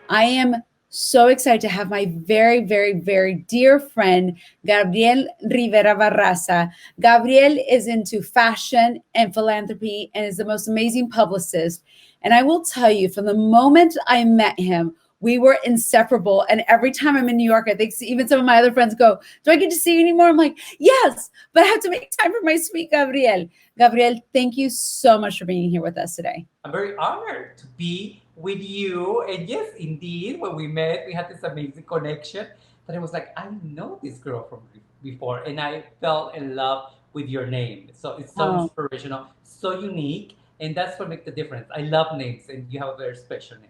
I am so excited to have my very, very, very dear friend, Gabriel Rivera-Barraza. Gabriel is into fashion and philanthropy and is the most amazing publicist. And I will tell you, from the moment I met him, we were inseparable. And every time I'm in New York, I think even some of my other friends go, "Do I get to see you anymore?" I'm like, "Yes, but I have to make time for my sweet Gabriel." Gabriel, thank you so much for being here with us today. I'm very honored to be with you. And yes, indeed, when we met, we had this amazing connection that I was like, I know this girl from before. And I fell in love with your name. So it's so Oh, inspirational, so unique. And that's what makes the difference. I love names, and you have a very special name.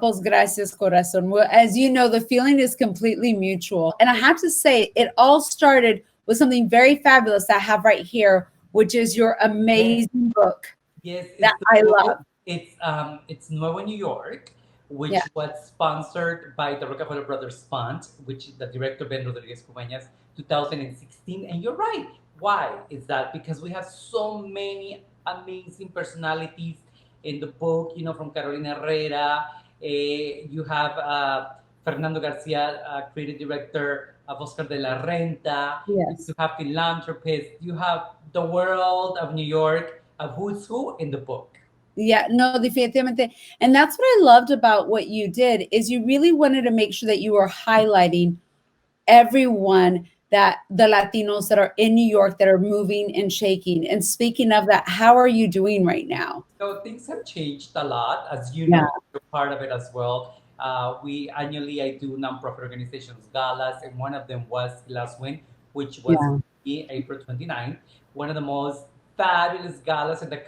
pues gracias, corazón. Well, as you know, the feeling is completely mutual. And I have to say, it all started with something very fabulous I have right here, which is your Yes, amazing book yes, that it's the I book. love. It's Nuevo, New York, Yeah. which was sponsored by the Rockefeller Brothers Fund, which the director Ben Rodriguez Cubañas, 2016. And you're right. Why is that? Because we have so many amazing personalities in the book. You know, from Carolina Herrera. You have Fernando Garcia, creative director of Oscar de la Renta. Yes. You have philanthropists. You have the world of New York, of who's who in the book. Yeah, no, definitivamente. And that's what I loved about what you did is you really wanted to make sure that you were highlighting everyone that the Latinos that are in New York that are moving and shaking. And speaking of that, how are you doing right now? So things have changed a lot, as you Yeah, know, you're part of it as well. We annually I do nonprofit organizations galas, and one of them was Glasswing, which was yeah, April 29th, one of the most fabulous galas in the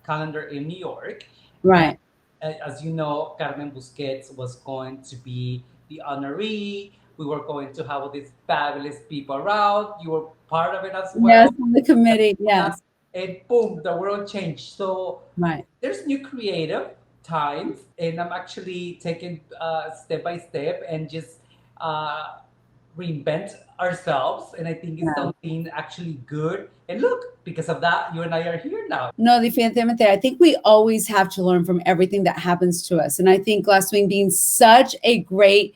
calendar in New York. And right. as you know, Carmen Busquets was going to be the honoree. We were going to have all these fabulous people around. You were part of it as Yes, well. on the committee. Yes, And boom, the world changed. So right. there's new creative times, and I'm actually taking step by step and just uh, reinvent ourselves. And I think it's Yeah. something actually good. And look, because of that, you and I are here now. No, definitivamente. I think we always have to learn from everything that happens to us. And I think Glasswing being such a great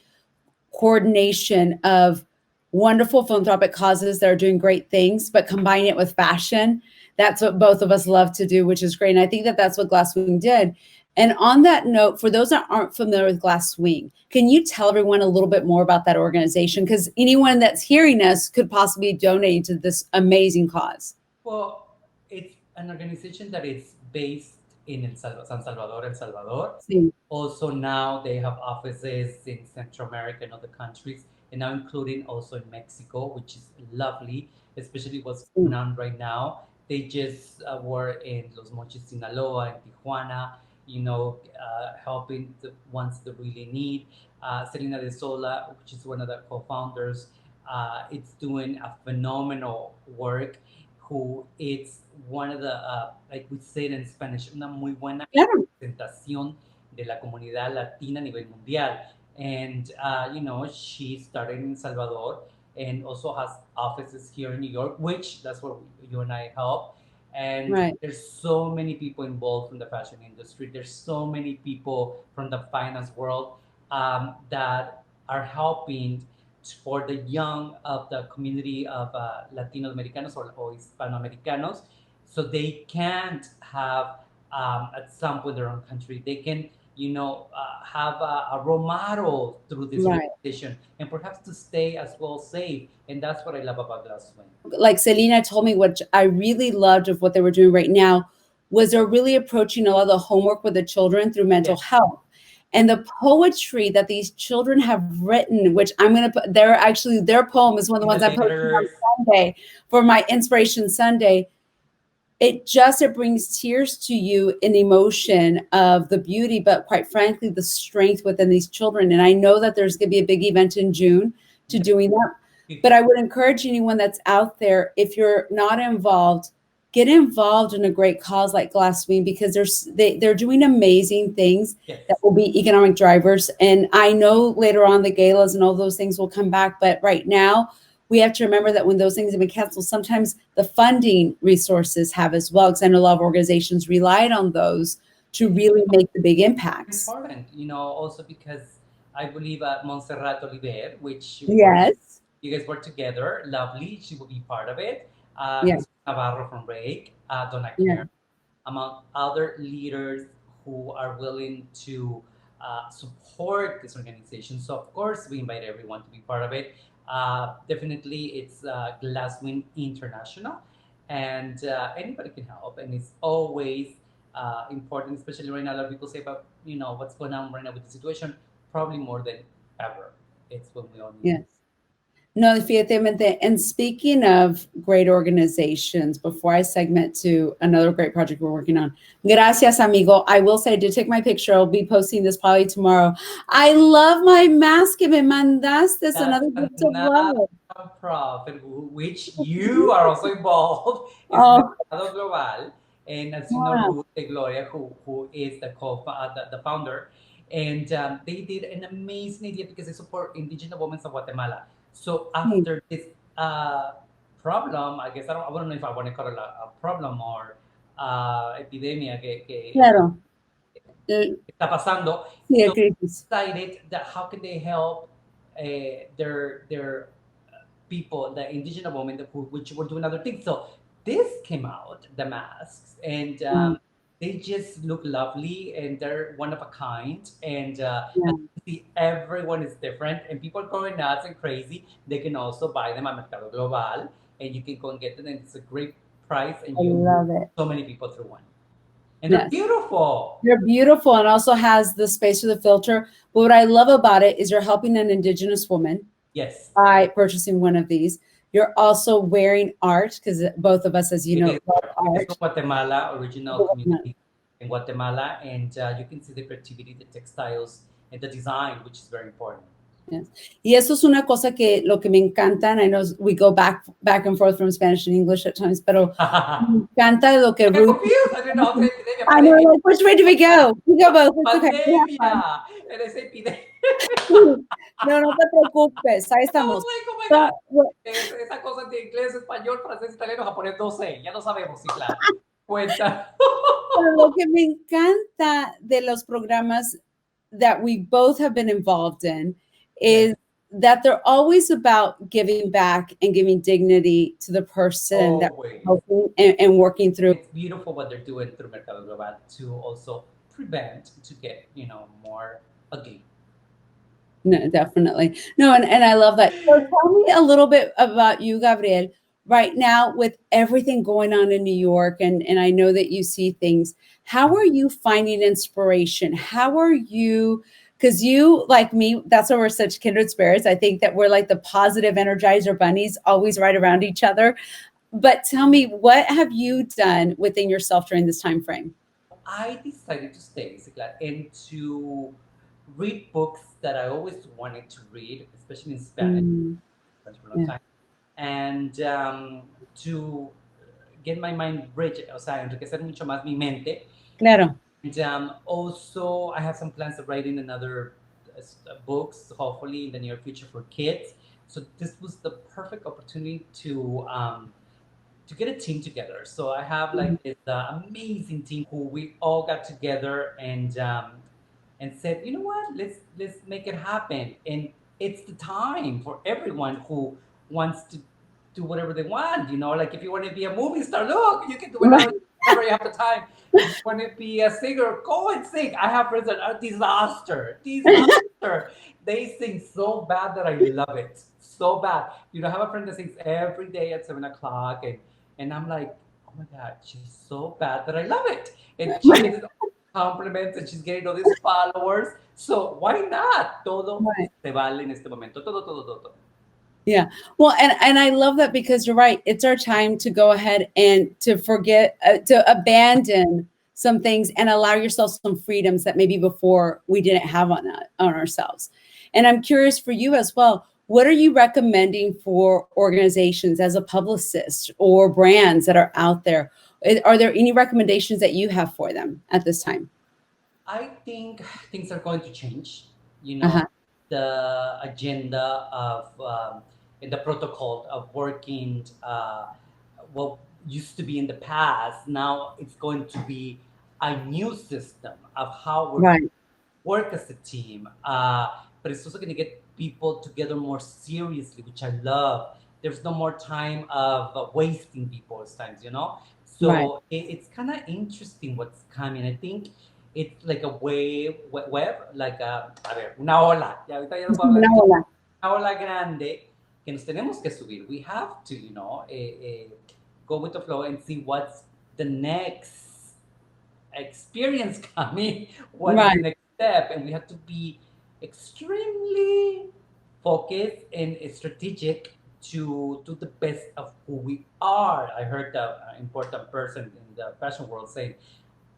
coordination of wonderful philanthropic causes that are doing great things, but combine it with fashion. That's what both of us love to do, which is great. And I think that that's what Glasswing did. And on that note, for those that aren't familiar with Glasswing, can you tell everyone a little bit more about that organization? Because anyone that's hearing us could possibly donate to this amazing cause. Well, it's an organization that is based in San Salvador, El Salvador. Sí. Also, now they have offices in Central America and other countries, and now including also in Mexico, which is lovely, especially what's going Sí. on right now. They just were in Los Mochis, Sinaloa, and Tijuana, helping the ones that really need. Selena de Sola, which is one of the co-founders, it's doing a phenomenal work. Who it's one of the, like we say it in Spanish, una muy buena Claro. representación de la comunidad latina a nivel mundial. And, she started in Salvador and also has offices here in New York, which that's where you and I help. And Right. there's so many people involved in the fashion industry. There's so many people from the finance world that are helping for the young of the community of Latino Americanos or Hispanoamericanos, so they can't have at some point their own country. They can, have a role model through this Right. organization and perhaps to stay as well safe. And that's what I love about Glasswing. Like Selena told me, what I really loved of what they were doing right now was they're really approaching a lot of the homework with the children through mental Yes, health. And the poetry that these children have written, which I'm going to put, they're actually, their poem is one of the in the ones I posted on letters. Sunday for my Inspiration Sunday. It brings tears to you in emotion of the beauty, but quite frankly, the strength within these children. And I know that there's going to be a big event in June to doing that. But I would encourage anyone that's out there, if you're not involved, get involved in a great cause like Glasswing because they're doing amazing things that Yes. will be economic drivers. And I know later on the galas and all those things will come back, but right now we have to remember that when those things have been canceled, sometimes the funding resources have as well. Because I know a lot of organizations relied on those to really make the big impacts. Important, also because I believe Montserrat Oliver, which Yes. you guys work together, lovely. She will be part of it. Yeah. Jesus Navarro from Rake, Donna Yeah. Karen, among other leaders who are willing to support this organization. So, of course, we invite everyone to be part of it. Definitely, it's Glasswing International, and anybody can help. And it's always important, especially right now. A lot of people say about what's going on right now with the situation. Probably more than ever, it's when we all need. Yes. No, definitivamente. And speaking of great organizations, before I segment to another great project we're working on, gracias, amigo. I will say I did take my picture. I'll be posting this probably tomorrow. I love my mask que me mandaste. That's Another gift of another love. profit, which you are also involved, is Oh, Mercado Global. And as you know, wow. Ruth de Gloria, who is the founder, and they did an amazing idea because they support indigenous women of Guatemala. So Sí, after this problem, I guess I don't know if I want to call it a problem or epidemia que claro. está pasando. Sí, el So crisis. decided that how can they help their people, the indigenous women, which were doing other things. So this came out, the masks, and Mm, they just look lovely and they're one of a kind. And yeah, as you see, everyone is different, and people are going nuts and crazy. They can also buy them at Mercado Global, and you can go and get them, and it's a great price, and I you move love it. so many people through one, and they're Yes. beautiful. They're beautiful and also has the space for the filter. But what I love about it is you're helping an indigenous woman Yes. by purchasing one of these. You're also wearing art because both of us, as you know, Yes, love it's from art. Guatemala, original community in Guatemala, and you can see the creativity, the textiles, and the design, which is very important. Yes. Y eso es una cosa que lo que me encanta, and I know we go back and forth from Spanish and English at times, pero me encanta lo que I got Ruth. confused. I didn't know how to say epidemia. I know, like, which way do we go? We go both. It's okay. We have fun. Pandemia. And I say epidemia. No, no te preocupes. Ahí I estamos. was like, oh my But God. Esa cosa de inglés, español, francés, italiano, japonés, no sé. Ya no sabemos, sí, claro. Cuenta. pero lo que me encanta de los programas that we both have been involved in is Yes. that they're always about giving back and giving dignity to the person that Always. we're helping and working through. It's beautiful what they're doing through Mercado Global to also prevent to get, more ugly. No, definitely. No, and I love that. So tell me a little bit about you, Gabriel. Right now, with everything going on in New York, and I know that you see things, how are you finding inspiration? How are you, because you, like me, that's why we're such kindred spirits. I think that we're like the positive energizer bunnies, always right around each other. But tell me, what have you done within yourself during this time frame? I decided to stay basically and to read books that I always wanted to read, especially in Spanish Mm, for a long yeah, time, and to get my mind rich, o sea, enriquecer mucho más mi mente. claro. And also, I have some plans of writing another books, hopefully in the near future for kids. So this was the perfect opportunity to get a team together. So I have Mhm. like this amazing team who we all got together and said, you know what, let's make it happen. And it's the time for everyone who wants to do whatever they want. Like if you want to be a movie star, look, you can do Right. whenever you have the time. If you want to be a singer, go and sing. I have friends that are disaster. They sing so bad that I love it. So bad. I have a friend that sings every day at 7 o'clock, and I'm like, oh my God, she's so bad that I love it. And she gets compliments and she's getting all these followers. So why not? Todo Right. se vale en este momento. Todo, todo, todo, todo. Yeah. Well, and I love that because you're right. It's our time to go ahead and to forget, to abandon some things and allow yourself some freedoms that maybe before we didn't have on ourselves. And I'm curious for you as well. What are you recommending for organizations as a publicist or brands that are out there? Are there any recommendations that you have for them at this time? I think things are going to change. Uh-huh. The agenda of and the protocol of working what used to be in the past. Now it's going to be a new system of how we're Right. work as a team, but it's also going to get people together more seriously, which I love. There's no more time of wasting people's times, you know? Right. So it's kind of interesting what's coming. I think it's like a wave, like a ver, una ola. Ya ahorita ya no puedo hablar Una inglés. ola. Una ola grande que nos tenemos que subir. We have to, go with the flow and see what's the next experience coming, what is the Right. next step, and we have to be extremely focused and strategic to do the best of who we are. I heard the important person in the fashion world saying,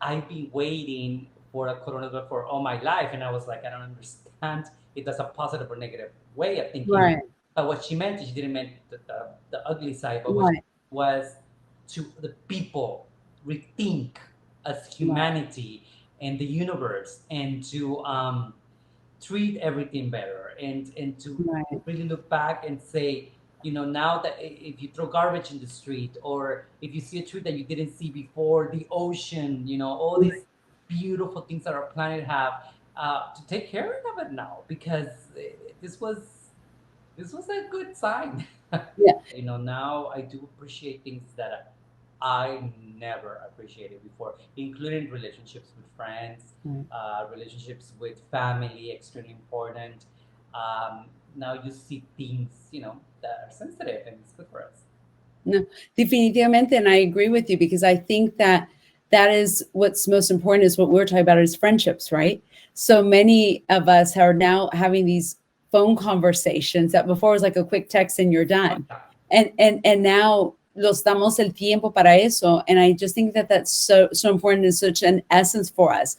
I've been waiting for a coronavirus for all my life, and I was like, I don't understand if that's a positive or negative way of thinking. Right. But what she meant, she didn't mean the ugly side, but what she Right. was to the people rethink as Right. humanity and the universe, and to treat everything better, and to Right. really look back and say, now that if you throw garbage in the street, or if you see a tree that you didn't see before, the ocean, all these beautiful things that our planet have, to take care of it now, because this was a good sign. Yeah. Now I do appreciate things that I never appreciated before, including relationships with friends, Right. relationships with family, extremely important. Now you see things, that are sensitive, and it's good for us. No, definitivamente, and I agree with you because I think that that is what's most important is what we're talking about is friendships, right? So many of us are now having these phone conversations that before was like a quick text and you're done. And now los damos el tiempo para eso. And I just think that that's so important and such an essence for us.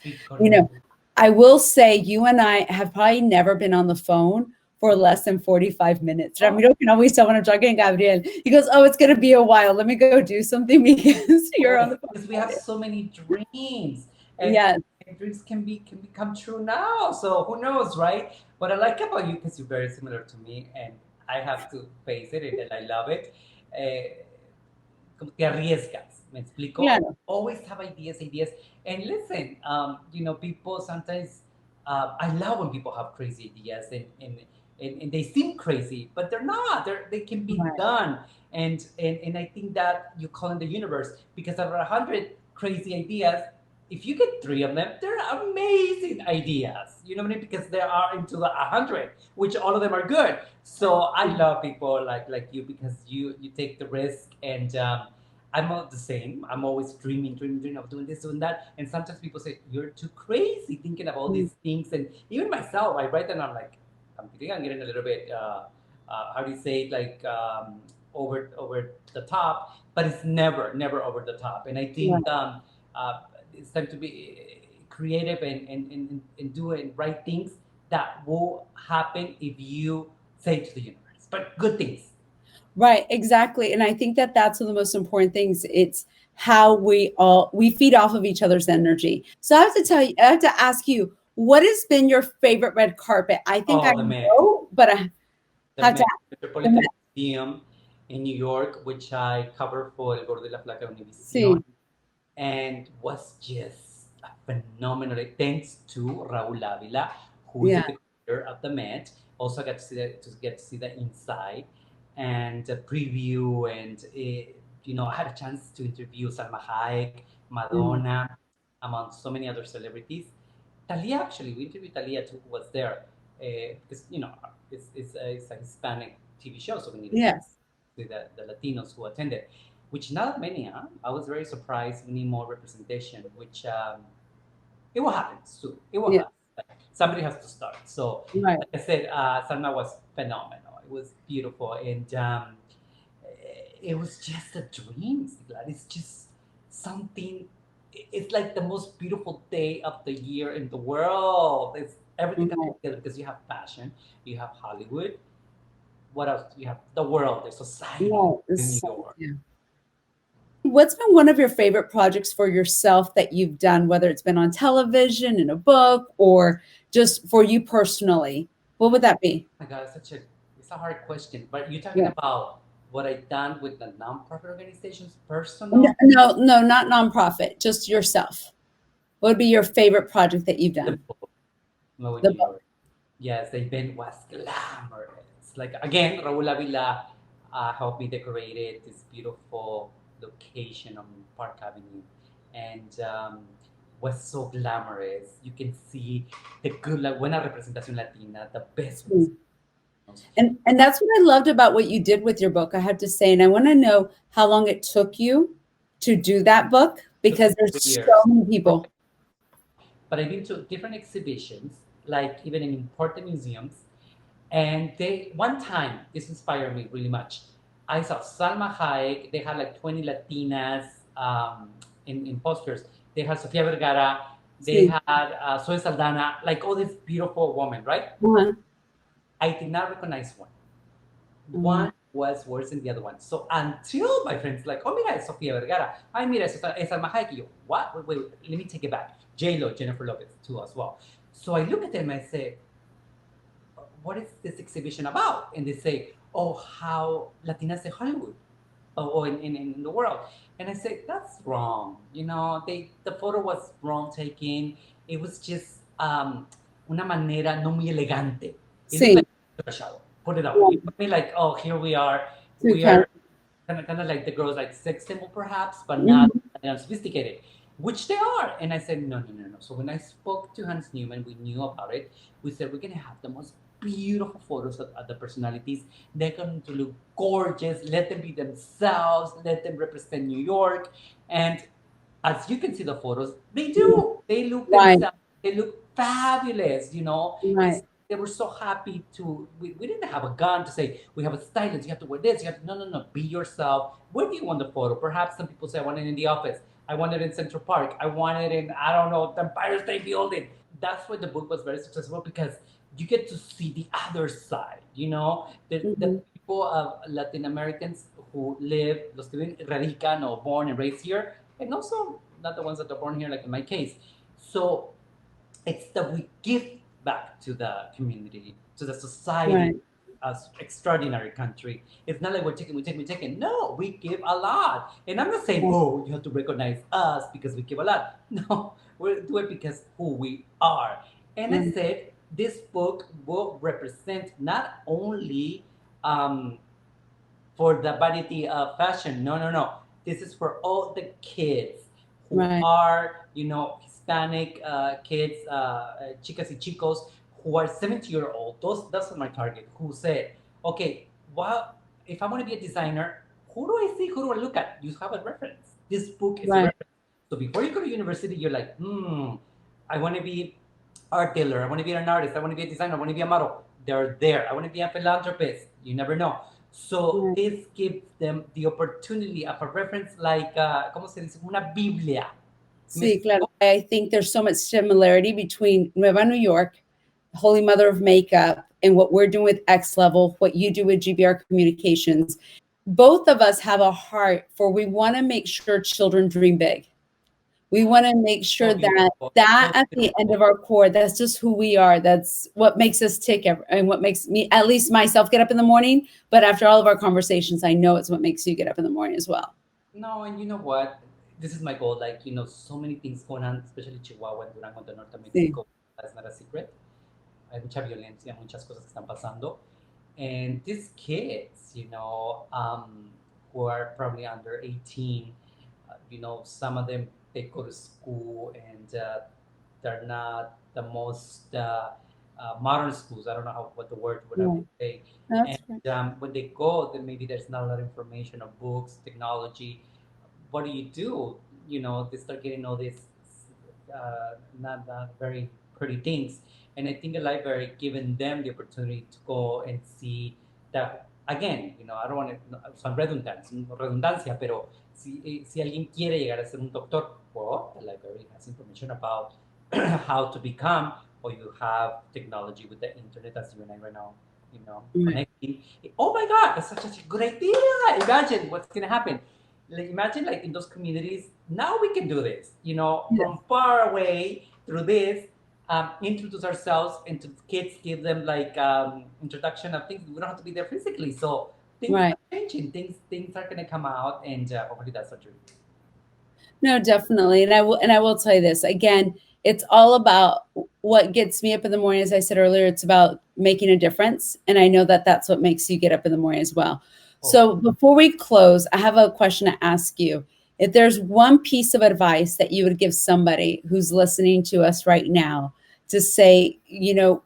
I will say you and I have probably never been on the phone for less than 45 minutes. Ramiro can always tell when I'm talking to Gabriel. He goes, oh, it's going to be a while. Let me go do something because you're on the phone. Because we have so many dreams, and Yes. dreams can become true now. So who knows, right? What I like about you, because you're very similar to me, and I have to face it, and I love it. Como te arriesgas, ¿me explico? Claro. Always have ideas. And listen, people sometimes, I love when people have crazy ideas, and they seem crazy, but they're not. They can be Right. done. And I think that you call in the universe, because out of 100 crazy ideas, if you get 3 of them, they're amazing ideas. You know what I mean? Because they are into the 100, which all of them are good. So I love people like you, because you take the risk, and I'm not the same. I'm always dreaming of doing this, doing that. And sometimes people say, you're too crazy thinking of all these things. And even myself, I write and I'm like, I'm getting a little bit, how do you say it, like over the top, but it's never over the top. And I think it's time to be creative, and doing right things that will happen if you say to the universe, but good things. Right, exactly. And I think that that's one of the most important things. It's how we feed off of each other's energy. So I have to ask you, what has been your favorite red carpet? I think I The Met. know, but I The have to Met, ask. The Metropolitan Museum in New York, which I covered for El Gordo y la Flaca Sí. Univision, and was just phenomenal. Thanks to Raul Avila, who is Yeah. the creator of the Met. Also got to see the inside and the preview, and I had a chance to interview Salma Hayek, Mm. Madonna, among so many other celebrities. Talia, actually, we interviewed Talia too, who was there, because it's a Hispanic TV show, so we needed to Yes. see the Latinos who attended, which not many. Huh? I was very surprised. We need more representation, which it will happen soon. It will Yeah. happen. Somebody has to start. So, Right. like I said, Salma was phenomenal. It was beautiful, and it was just a dream. Xitlalt. It's just something. It's like the most beautiful day of the year in the world. It's everything comes Right. together, because you have fashion, you have Hollywood. What else? You have the world, the society Right. in New It's York. yeah. What's been one of your favorite projects for yourself that you've done, whether it's been on television, in a book, or just for you personally? What would that be? My God, it's a hard question. But you're talking Yeah. about what I done with the nonprofit organizations, No, personal. no, no, not nonprofit, just yourself. What would be your favorite project that you've The done? book, Nuevo The New book. York. Yes, the event was glamorous. Like again, Raul Avila helped me decorate it. This beautiful location on Park Avenue, and was so glamorous. You can see the good, like, buena representación latina, the best Mm. ones. And that's what I loved about what you did with your book, I have to say. And I want to know how long it took you to do that book, Took me because there's 3 years. so many people. But I've been to different exhibitions, like even in important museums. And they one time this inspired me really much. I saw Salma Hayek. They had like 20 Latinas in posters. They had Sofia Vergara. They Sí. had Zoe Saldana. Like all these beautiful women, right? Uh-huh. I did not recognize one. Uh-huh. One was worse than the other one. So until my friends like, oh mira, es Sofia Vergara. Ay mira, es Salma Hayek. Y yo, what? Wait, let me take it back. J Lo, Jennifer Lopez too as well. So I look at them and I say, what is this exhibition about? And they say, oh, how Latinas in Hollywood or in the world. And I say, that's wrong. You know, the photo was wrong taken. It was just una manera no muy elegante. It looked Sí. like put it up. It put me like, oh, here we are. Too We kind are kind of like the girls like sex symbol perhaps, but Mhm. not sophisticated, which they are. And I said, no, no, no, no. So when I spoke to Hans Newman, we knew about it. We said, we're going to have the most beautiful photos of the personalities. They're going to look gorgeous. Let them be themselves. Let them represent New York. And as you can see the photos, they do. They look Right. themselves. They look fabulous. You know, Right. they were so happy to. We didn't have a gun to say we have a stylist. You have to wear this. You have to, no, no, no. Be yourself. Where do you want the photo? Perhaps some people say I want it in the office. I want it in Central Park. I want it in, I don't know, the Empire State Building. That's why the book was very successful, because you get to see the other side. You know, the Mhm. people of Latin Americans who live, los que radican or born and raised here, and also not the ones that are born here, like in my case. So it's that we give back to the community, to the society, Right. as extraordinary country. It's not like we're taking, we take, we take. No, we give a lot. And I'm not saying, Yeah. oh, you have to recognize us because we give a lot. No, we do it because who we are. And I Right. said, this book will represent not only um, for the vanity of fashion. No, no, no. This is for all the kids who Right. are, Hispanic kids, chicas y chicos, who are 70-year-old. That's my target. Who said, okay, well, if I want to be a designer, who do I see? Who do I look at? You have a reference. This book is a Right. reference. So before you go to university, you're like, I want to be art dealer. I want to be an artist. I want to be a designer. I want to be a model. They're there. I want to be a philanthropist. You never know. So Right. this gives them the opportunity of a reference like, ¿cómo se dice? Una Biblia. ¿Me Sí, claro. explico? I think there's so much similarity between Nueva New York, Holy Mother of Makeup, and what we're doing with X Level, what you do with GBR Communications. Both of us have a heart for, we want to make sure children dream big. We want to make sure So that beautiful. that So at the end beautiful. of our core, that's just who we are. That's what makes us tick, and what makes me, at least myself, get up in the morning. But after all of our conversations, I know it's what makes you get up in the morning as well. No, and you know what? This is my goal. Like, so many things going on, especially Chihuahua and Durango, the north of Sí. Mexico. That's not a secret. Hay mucha violencia, muchas cosas que están pasando. And these kids, who are probably under 18, some of them, they go to school and they're not the most modern schools. I don't know what the word would I Yeah, would say. that's And right. when they go, then maybe there's not a lot of information of books, technology. What do you do? They start getting all these not very pretty things. And I think a library giving them the opportunity to go and see that again, I don't want to son redundancia, pero si alguien quiere llegar a ser un doctor, well, the library has information about how to become, or you have technology with the internet as you and I right now, Right. connecting. Oh my God, that's such a good idea. Imagine what's gonna happen. Like, imagine like in those communities, now we can do this, Yes. from far away through this, introduce ourselves and to kids, give them like introduction of things. We don't have to be there physically. So things Right. are changing. Things are gonna come out, and hopefully that's our dream. No, definitely. And I will tell you this again, it's all about what gets me up in the morning. As I said earlier, it's about making a difference. And I know that that's what makes you get up in the morning as well. So before we close, I have a question to ask you. If there's one piece of advice that you would give somebody who's listening to us right now to say, to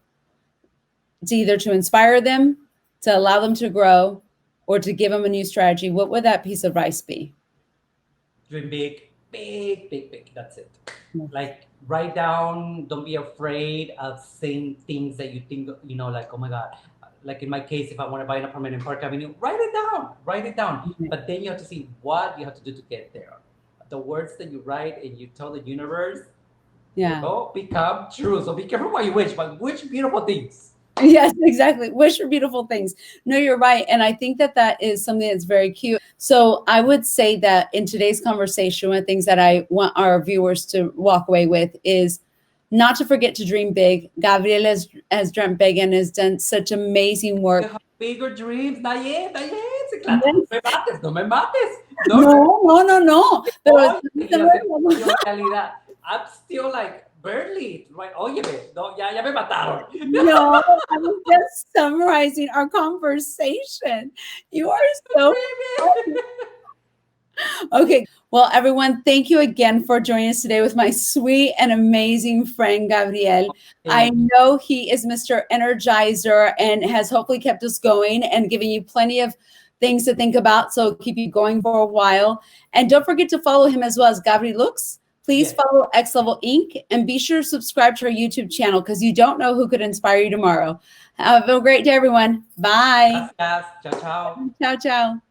either to inspire them, to allow them to grow, or to give them a new strategy, what would that piece of advice be? Dream big, big, big, big. That's it. Like write down. Don't be afraid of saying things that you think, like, oh my God. Like in my case, if I want to buy an apartment in Park Avenue, write it down. Write it down. But then you have to see what you have to do to get there. The words that you write and you tell the universe, become true. So be careful what you wish, but wish beautiful things. Yes, exactly. Wish for beautiful things. No, you're right. And I think that that is something that's very cute. So I would say that in today's conversation, one of the things that I want our viewers to walk away with is not to forget to dream big. Gabriel has dreamt big and has done such amazing work. You have bigger dreams. Not yet, not yet. Yes. Me mates, no me mates. No. Pero realidad. I'm still like, barely, right? Óyeme, no, ya me mataron. No, I was just summarizing our conversation. You are so okay. Well, everyone, thank you again for joining us today with my sweet and amazing friend, Gabriel. I know he is Mr. Energizer and has hopefully kept us going and giving you plenty of things to think about. So keep you going for a while. And don't forget to follow him as well as Gabriel Looks. Please follow X Level Inc. and be sure to subscribe to our YouTube channel because you don't know who could inspire you tomorrow. Have a great day, everyone. Bye. Gracias. Ciao, ciao. Ciao, ciao.